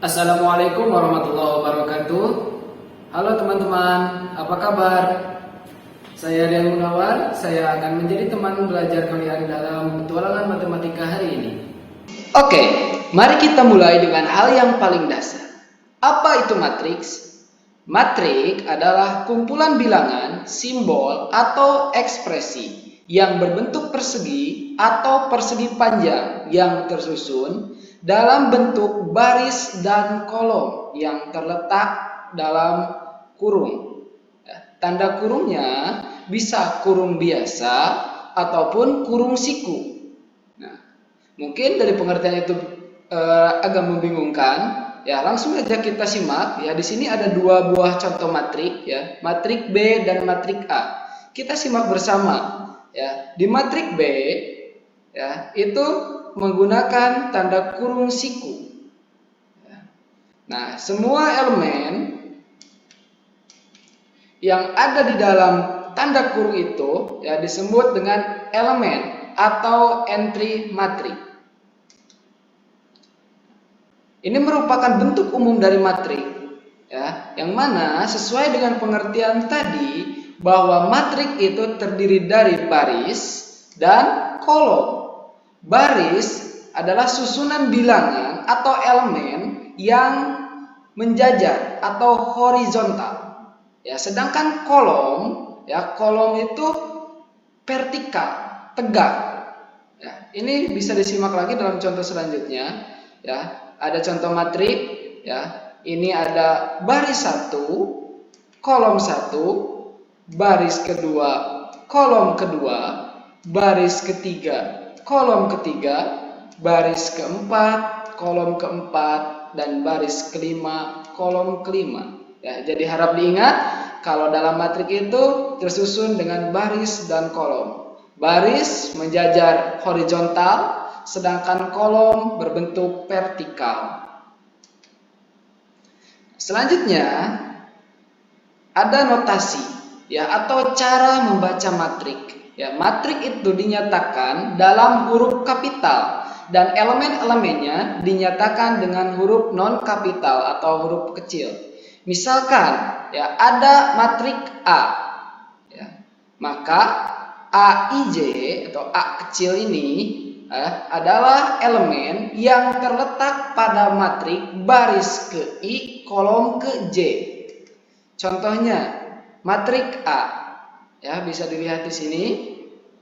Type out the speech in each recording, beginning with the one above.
Assalamualaikum warahmatullahi wabarakatuh. Halo teman-teman, apa kabar? Saya Rian Munawar, saya akan menjadi teman belajar kalian dalam petualangan matematika hari ini. Oke, mari kita mulai dengan hal yang paling dasar. Apa itu matriks? Matrik adalah kumpulan bilangan, simbol, atau ekspresi yang berbentuk persegi atau persegi panjang yang tersusun dalam bentuk baris dan kolom yang terletak dalam kurung. Tanda kurungnya bisa kurung biasa ataupun kurung siku. Nah, mungkin dari pengertian itu agak membingungkan. Ya, langsung aja kita simak. Ya, di sini ada dua buah contoh matrik, ya, matrik B dan matrik A. Kita simak bersama. Ya, di matrik B, ya, itu menggunakan tanda kurung siku. Nah, semua elemen yang ada di dalam tanda kurung itu ya disebut dengan elemen atau entry matrik. Ini merupakan bentuk umum dari matrik, ya, yang mana sesuai dengan pengertian tadi bahwa matrik itu terdiri dari baris dan kolom. Baris adalah susunan bilangan atau elemen yang menjajar atau horizontal. Ya, sedangkan kolom, ya, kolom itu vertikal, tegak. Ya, ini bisa disimak lagi dalam contoh selanjutnya. Ya, ada contoh matrik. Ya, ini ada baris 1, kolom 1, baris kedua, kolom kedua, baris ketiga, kolom ketiga, baris keempat, kolom keempat, dan baris kelima, kolom kelima. Ya, jadi harap diingat kalau dalam matrik itu tersusun dengan baris dan kolom. Baris menjajar horizontal, sedangkan kolom berbentuk vertikal. Selanjutnya ada notasi, ya, atau cara membaca matrik. Ya, matrik itu dinyatakan dalam huruf kapital dan elemen-elemennya dinyatakan dengan huruf non kapital atau huruf kecil. Misalkan, ya, ada matrik A, ya, maka AIJ atau A kecil ini adalah elemen yang terletak pada matrik baris ke I, kolom ke J. Contohnya matrik A, ya, bisa dilihat di sini.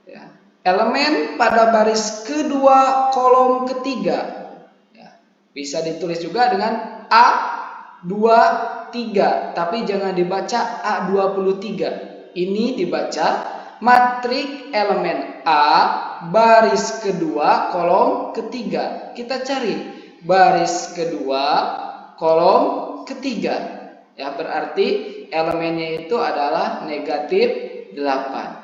Ya, elemen pada baris kedua, kolom ketiga. Ya, bisa ditulis juga dengan A23, tapi jangan dibaca A23. Ini dibaca matrik elemen A baris kedua, kolom ketiga. Kita cari baris kedua, kolom ketiga. Ya, berarti elemennya itu adalah negatif 8.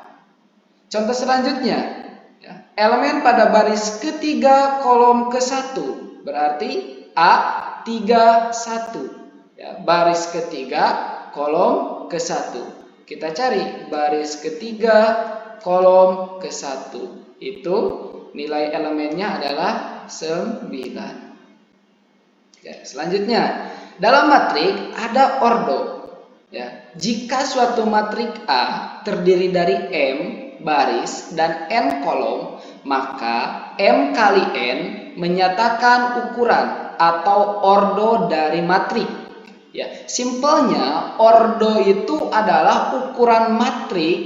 Contoh selanjutnya, ya, elemen pada baris ketiga, kolom ke-1, berarti A31. Ya, baris ketiga, kolom ke-1. Kita cari baris ketiga, kolom ke-1. Itu nilai elemennya adalah 9. Ya, selanjutnya, dalam matrik ada ordo. Ya, jika suatu matrik A terdiri dari M baris dan N kolom, maka M kali N menyatakan ukuran atau ordo dari matrik. Ya, simpelnya ordo itu adalah ukuran matrik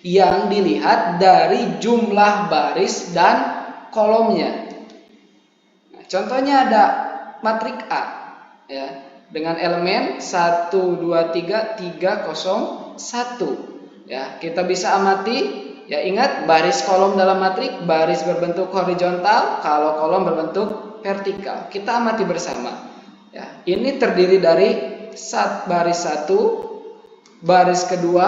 yang dilihat dari jumlah baris dan kolomnya. Nah, contohnya ada matrik A, ya, dengan elemen 1 2 3 3 0 1. Ya, kita bisa amati, ya, ingat baris kolom dalam matrik, baris berbentuk horizontal, kalau kolom berbentuk vertikal. Kita amati bersama. Ya, ini terdiri dari baris 1, baris kedua,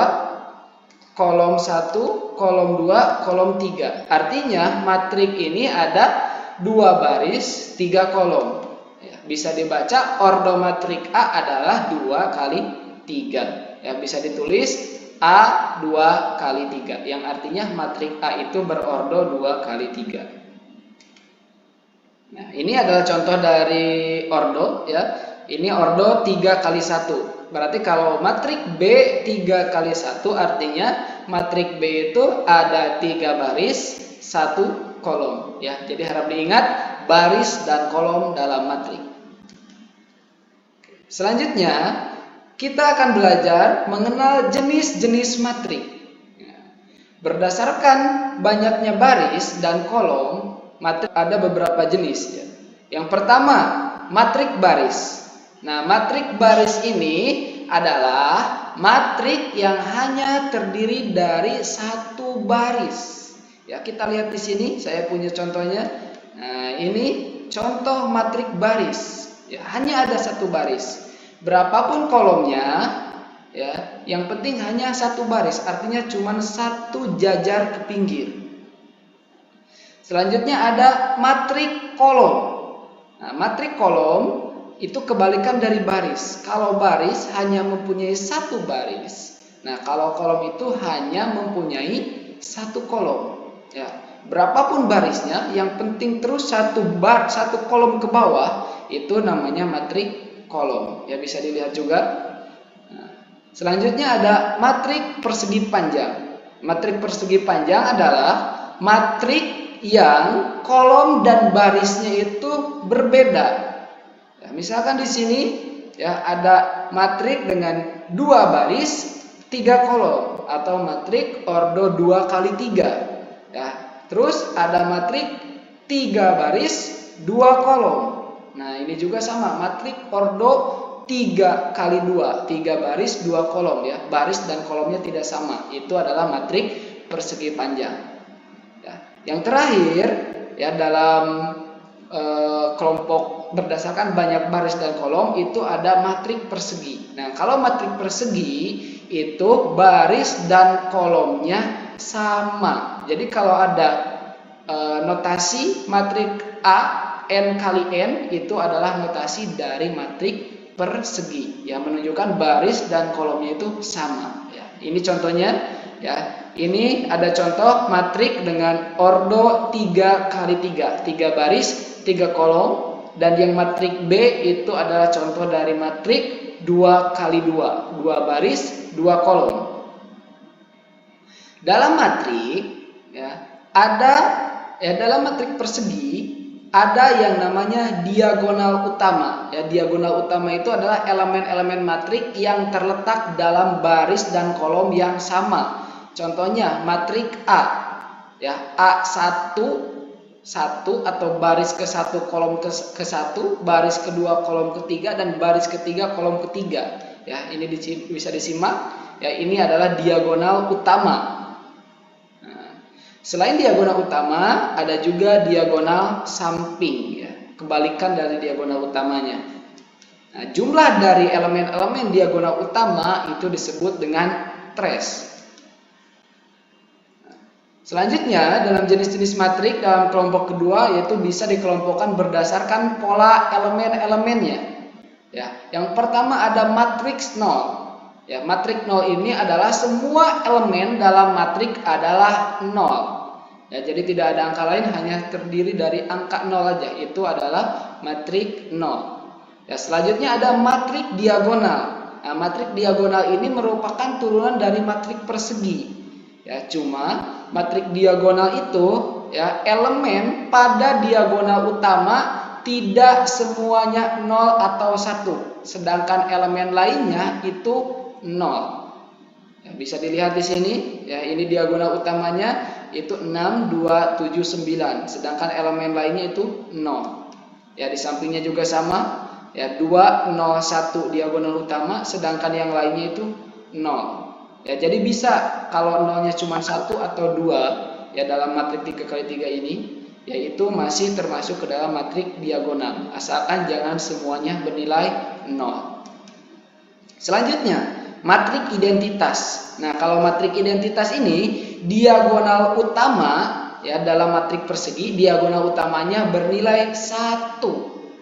kolom 1, kolom 2, kolom 3. Artinya matrik ini ada 2 baris, 3 kolom. Ya, bisa dibaca ordo matrik A adalah 2 kali 3. Ya, bisa ditulis A 2 kali 3, yang artinya matrik A itu berordo 2 kali 3. Nah, ini adalah contoh dari ordo ya. Ini ordo 3 kali 1. Berarti kalau matrik B 3 kali 1 artinya matrik B itu ada 3 baris, 1 kolom ya. Jadi harap diingat baris dan kolom dalam matrik. Selanjutnya kita akan belajar mengenal jenis-jenis matrik. Berdasarkan banyaknya baris dan kolom, matrik ada beberapa jenis ya. Yang pertama, matrik baris. Nah, matrik baris ini adalah matrik yang hanya terdiri dari satu baris. Ya, kita lihat di sini, saya punya contohnya. Nah, ini contoh matrik baris. Ya, hanya ada satu baris. Berapapun kolomnya, ya, yang penting hanya satu baris, artinya cuma satu jajar ke pinggir. Selanjutnya ada matrik kolom. Nah, matrik kolom itu kebalikan dari baris. Kalau baris hanya mempunyai satu baris, nah kalau kolom itu hanya mempunyai satu kolom. Ya, berapapun barisnya, yang penting terus satu kolom ke bawah, itu namanya matrik kolom. Ya, bisa dilihat juga. Nah, selanjutnya ada matrik persegi panjang. Matrik persegi panjang adalah matrik yang kolom dan barisnya itu berbeda. Ya, misalkan di sini ya ada matrik dengan 2 baris 3 kolom atau matrik ordo 2 kali 3. Ya, terus ada matrik 3 baris 2 kolom. Nah, ini juga sama, matrik ordo 3 kali 2, 3 baris 2 kolom ya. Baris dan kolomnya tidak sama. Itu adalah matrik persegi panjang. Ya, yang terakhir ya dalam kelompok berdasarkan banyak baris dan kolom itu ada matrik persegi. Nah, kalau matrik persegi itu baris dan kolomnya sama. Jadi kalau ada notasi matrik A n kali n itu adalah notasi dari matrik persegi yang menunjukkan baris dan kolomnya itu sama. Ya, ini contohnya ya. Ini ada contoh matrik dengan ordo 3 kali 3, 3 baris 3 kolom, dan yang matrik B itu adalah contoh dari matrik 2 kali 2, 2 baris 2 kolom. Dalam matrik ya, dalam matrik persegi ada yang namanya diagonal utama. Ya, diagonal utama itu adalah elemen-elemen matrik yang terletak dalam baris dan kolom yang sama. Contohnya matrik A. Ya, A1 1 atau baris ke-1 kolom ke-1, baris kedua kolom ketiga, dan baris ketiga kolom ketiga. Ya, ini bisa disimak. Ya, ini adalah diagonal utama. Nah, selain diagonal utama, ada juga diagonal samping. Ya, kebalikan dari diagonal utamanya. Nah, jumlah dari elemen-elemen diagonal utama itu disebut dengan trace. Selanjutnya, dalam jenis-jenis matrik dalam kelompok kedua yaitu bisa dikelompokkan berdasarkan pola elemen-elemennya. Ya, yang pertama ada matriks 0. Ya, matrik 0 ini adalah semua elemen dalam matrik adalah 0. Ya, jadi tidak ada angka lain, hanya terdiri dari angka 0 aja. Itu adalah matrik 0. Ya, selanjutnya ada matrik diagonal. Nah, matrik diagonal ini merupakan turunan dari matrik persegi. Ya, cuma matrik diagonal itu ya elemen pada diagonal utama tidak semuanya 0 atau 1, sedangkan elemen lainnya itu 0. Ya, bisa dilihat di sini ya, ini diagonal utamanya itu 6, 2, 7, 9, sedangkan elemen lainnya itu 0. Ya, di sampingnya juga sama ya, 2, 0, 1 diagonal utama, sedangkan yang lainnya itu 0. Ya, jadi bisa kalau nolnya cuma 1 atau 2 ya dalam matrik 3 kali 3 ini, yaitu masih termasuk ke dalam matrik diagonal, asalkan jangan semuanya bernilai 0. Selanjutnya, matrik identitas. Nah, kalau matrik identitas ini diagonal utama ya dalam matrik persegi, diagonal utamanya bernilai 1.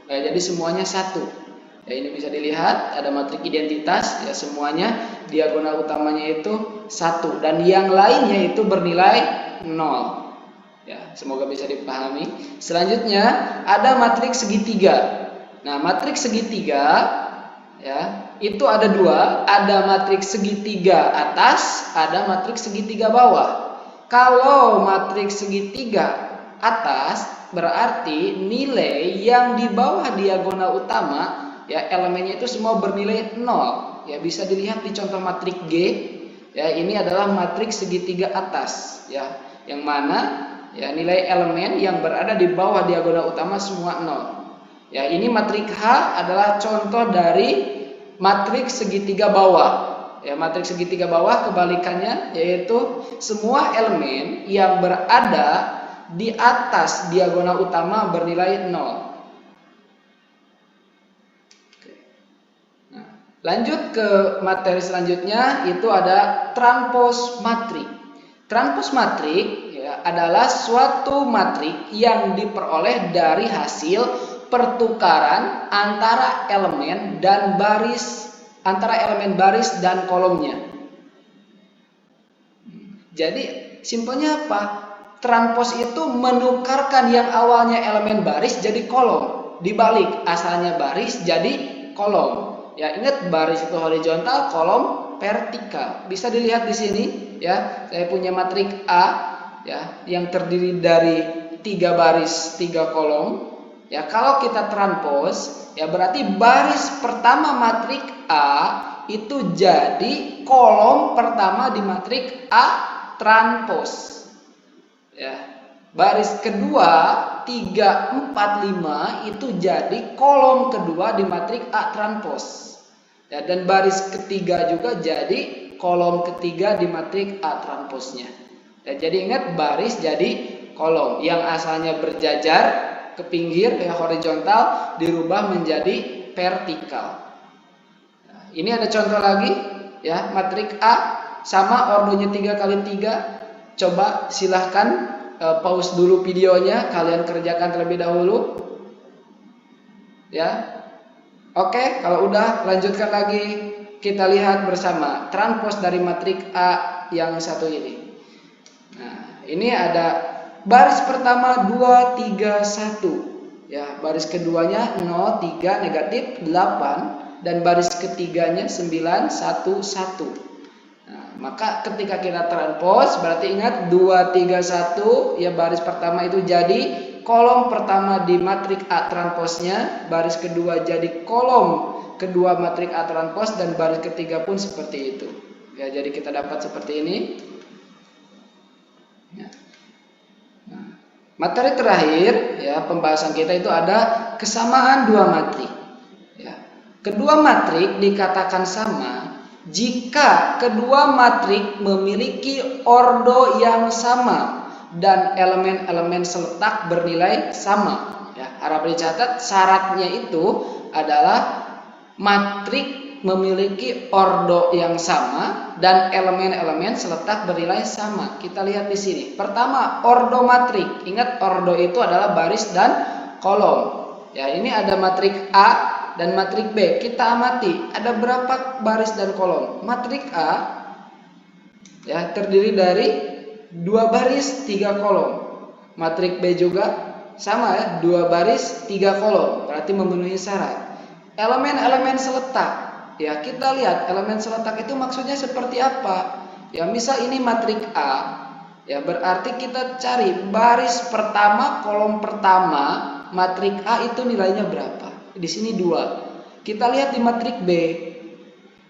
Ya, jadi semuanya 1. Ya, ini bisa dilihat ada matrik identitas ya, semuanya diagonal utamanya itu 1 dan yang lainnya itu bernilai 0. Ya, semoga bisa dipahami. Selanjutnya ada matriks segitiga. Nah, matriks segitiga ya, itu ada dua, ada matriks segitiga atas, ada matriks segitiga bawah. Kalau matriks segitiga atas berarti nilai yang di bawah diagonal utama ya, elemennya itu semua bernilai 0. Ya, bisa dilihat di contoh matriks G. Ya, ini adalah matriks segitiga atas ya, yang mana ya nilai elemen yang berada di bawah diagonal utama semua 0. Ya, ini matriks H adalah contoh dari matriks segitiga bawah. Ya, matriks segitiga bawah kebalikannya yaitu semua elemen yang berada di atas diagonal utama bernilai 0. Nah, lanjut ke materi selanjutnya, itu ada transpos matrik. Transpos matrik ya, adalah suatu matrik yang diperoleh dari hasil pertukaran antara elemen dan baris, antara elemen baris dan kolomnya. Jadi simpelnya apa? Transpos itu menukarkan yang awalnya elemen baris jadi kolom, dibalik asalnya baris jadi kolom. Ya, ingat baris itu horizontal, kolom vertikal. Bisa dilihat di sini ya. Saya punya matriks A ya, yang terdiri dari 3 baris 3 kolom. Ya, kalau kita transpos ya berarti baris pertama matriks A itu jadi kolom pertama di matriks A transpos. Ya, baris kedua 3, 4, 5 itu jadi kolom kedua di matriks A transpos. Ya, dan baris ketiga juga jadi kolom ketiga di matriks A transposnya. Ya, jadi ingat baris jadi kolom yang asalnya berjajar ke pinggir ya, horizontal dirubah menjadi vertikal. Nah, ini ada contoh lagi ya, matriks A sama ordonya 3 kali 3. Coba silahkan pause dulu videonya, kalian kerjakan terlebih dahulu. Ya. Oke, kalau udah lanjutkan lagi, kita lihat bersama transpos dari matriks A yang satu ini. Nah, ini ada baris pertama 2, 3, 1. Ya, baris keduanya 0, 3, negatif 8 dan baris ketiganya 9, 1, 1. Nah, maka ketika kita transpos berarti ingat 2, 3, 1 ya, baris pertama itu jadi kolom pertama di matriks A transposnya, baris kedua jadi kolom kedua matriks A transpos, dan baris ketiga pun seperti itu. Ya, jadi kita dapat seperti ini. Ya. Nah, materi terakhir ya pembahasan kita itu ada kesamaan dua matrik. Ya. Kedua matrik dikatakan sama jika kedua matrik memiliki ordo yang sama dan elemen-elemen seletak bernilai sama. Ya, harap dicatat syaratnya itu adalah matrik memiliki ordo yang sama dan elemen-elemen seletak bernilai sama. Kita lihat di sini. Pertama, ordo matrik. Ingat ordo itu adalah baris dan kolom. Ya, ini ada matrik A dan matrik B. Kita amati ada berapa baris dan kolom. Matrik A ya terdiri dari 2 baris 3 kolom. Matrik B juga sama ya, 2 baris 3 kolom. Berarti memenuhi syarat. Elemen-elemen seletak. Ya, kita lihat elemen seletak itu maksudnya seperti apa? Ya, misal ini matrik A. Ya, berarti kita cari baris pertama, kolom pertama, matrik A itu nilainya berapa? Di sini 2. Kita lihat di matrik B.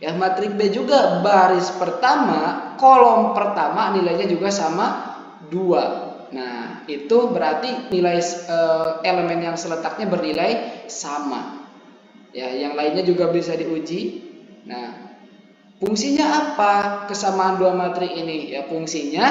Ya, matrik B juga baris pertama, kolom pertama nilainya juga sama 2. Nah, itu berarti nilai elemen yang seletaknya bernilai sama. Ya, yang lainnya juga bisa diuji. Nah, fungsinya apa kesamaan dua matrik ini? Ya, fungsinya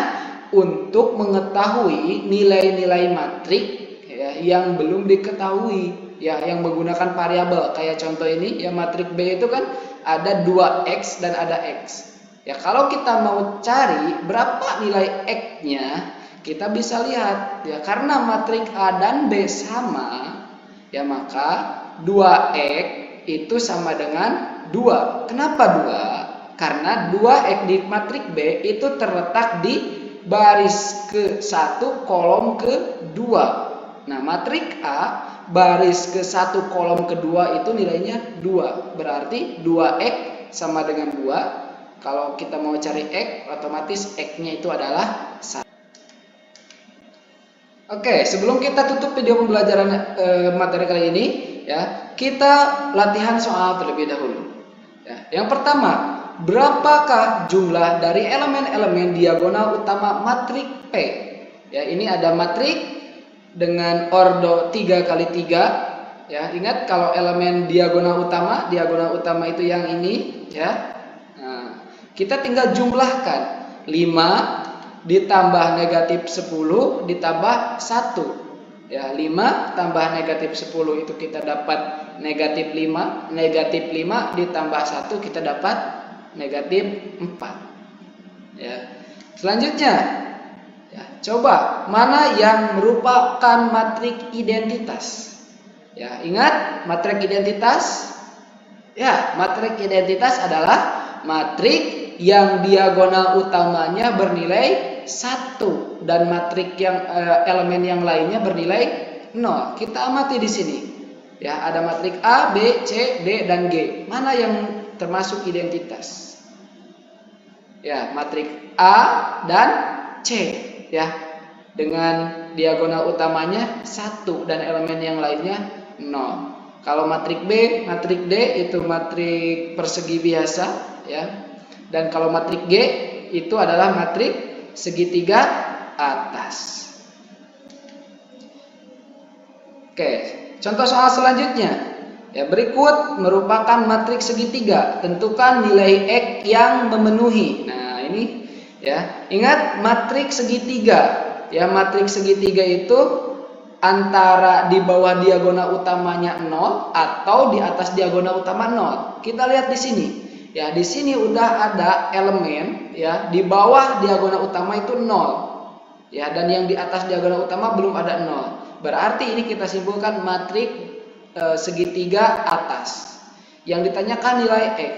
untuk mengetahui nilai-nilai matrik ya, yang belum diketahui. Ya, yang menggunakan variabel. Kayak contoh ini, ya matrik B itu kan ada 2x dan ada x. Ya, kalau kita mau cari berapa nilai x-nya, kita bisa lihat ya, karena matrik A dan B sama, ya maka 2x itu sama dengan 2. Kenapa 2? Karena 2x di matrik B itu terletak di baris ke-1 kolom ke-2. Nah, matrik A baris ke-1 kolom ke-2 itu nilainya 2. Berarti 2x sama dengan 2. Kalau kita mau cari x, otomatis x-nya itu adalah 1. Oke, sebelum kita tutup video pembelajaran materi kali ini, ya, kita latihan soal terlebih dahulu. Ya, yang pertama, berapakah jumlah dari elemen-elemen diagonal utama matrik P? Ya, ini ada matrik dengan ordo 3 kali 3. Ya, ingat kalau elemen diagonal utama itu yang ini, ya. Nah, kita tinggal jumlahkan 5 ditambah negatif 10 ditambah 1. Ya, 5 tambah negatif 10 itu kita dapat negatif 5. Negatif 5 ditambah 1 kita dapat negatif 4. Ya. Selanjutnya, ya, coba mana yang merupakan matrik identitas? Ya, ingat matrik identitas? Ya, matrik identitas adalah matrik yang diagonal utamanya bernilai 1 dan matrik yang elemen yang lainnya bernilai 0. Kita amati di sini. Ya, ada matrik A, B, C, D dan G. Mana yang termasuk identitas? Ya, matrik A dan C, ya. Dengan diagonal utamanya 1 dan elemen yang lainnya 0. Kalau matrik B, matrik D itu matrik persegi biasa, ya. Dan kalau matrik G itu adalah matrik segitiga atas. Oke, contoh soal selanjutnya. Ya, berikut merupakan matrik segitiga. Tentukan nilai X yang memenuhi. Nah, ini ya, ingat matrik segitiga. Ya, matrik segitiga itu antara di bawah diagonal utamanya 0 atau di atas diagonal utama 0. Kita lihat di sini. Ya, di sini udah ada elemen, ya, di bawah diagonal utama itu 0. Ya, dan yang di atas diagonal utama belum ada 0. Berarti ini kita simpulkan matrik segitiga atas. Yang ditanyakan nilai X.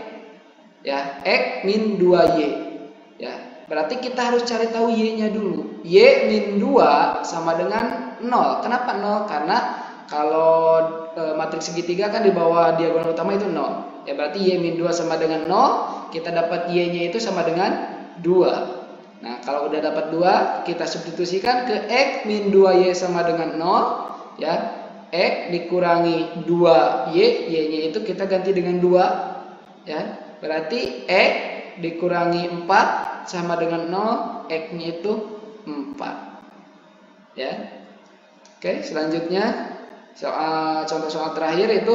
Ya, X min 2Y. Ya, berarti kita harus cari tahu Y-nya dulu. Y min 2 sama dengan 0. Kenapa 0? Karena kalau matrik segitiga kan di bawah diagonal utama itu 0. Ya, berarti Y min 2 sama dengan 0. Kita dapat Y-nya itu sama dengan 2. Nah, kalau udah dapat 2, kita substitusikan ke X min 2Y sama dengan 0. Ya, X dikurangi 2Y, Y-nya itu kita ganti dengan 2. Ya, berarti X dikurangi 4 sama dengan 0, X-nya itu 4. Ya. Oke, selanjutnya contoh soal terakhir itu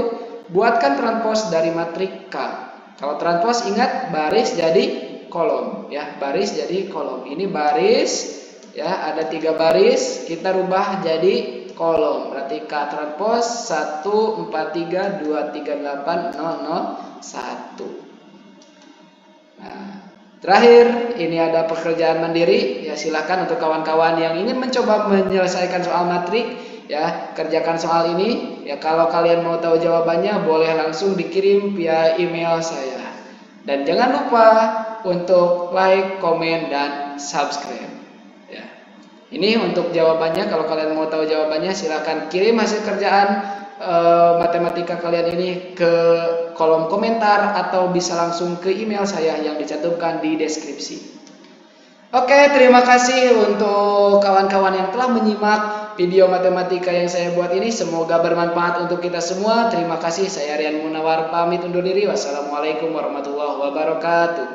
buatkan transpos dari matrik K. Kalau transpos ingat baris jadi kolom, ya, baris jadi kolom. Ini baris, ya, ada 3 baris, kita rubah jadi kolom. Berarti K transpos 1 4 3 2 3 8 0 0 1. Nah, terakhir ini ada pekerjaan mandiri. Ya, silakan untuk kawan-kawan yang ingin mencoba menyelesaikan soal matrik, ya, kerjakan soal ini. Ya, kalau kalian mau tahu jawabannya boleh langsung dikirim via email saya. Dan jangan lupa untuk like, komen, dan subscribe. Ya. Ini untuk jawabannya. Kalau kalian mau tahu jawabannya, silakan kirim hasil kerjaan matematika kalian ini ke kolom komentar atau bisa langsung ke email saya yang dicantumkan di deskripsi. Oke, terima kasih untuk kawan-kawan yang telah menyimak video matematika yang saya buat ini. Semoga bermanfaat untuk kita semua. Terima kasih. Saya Rian Munawar pamit undur diri. Wassalamualaikum warahmatullahi wabarakatuh.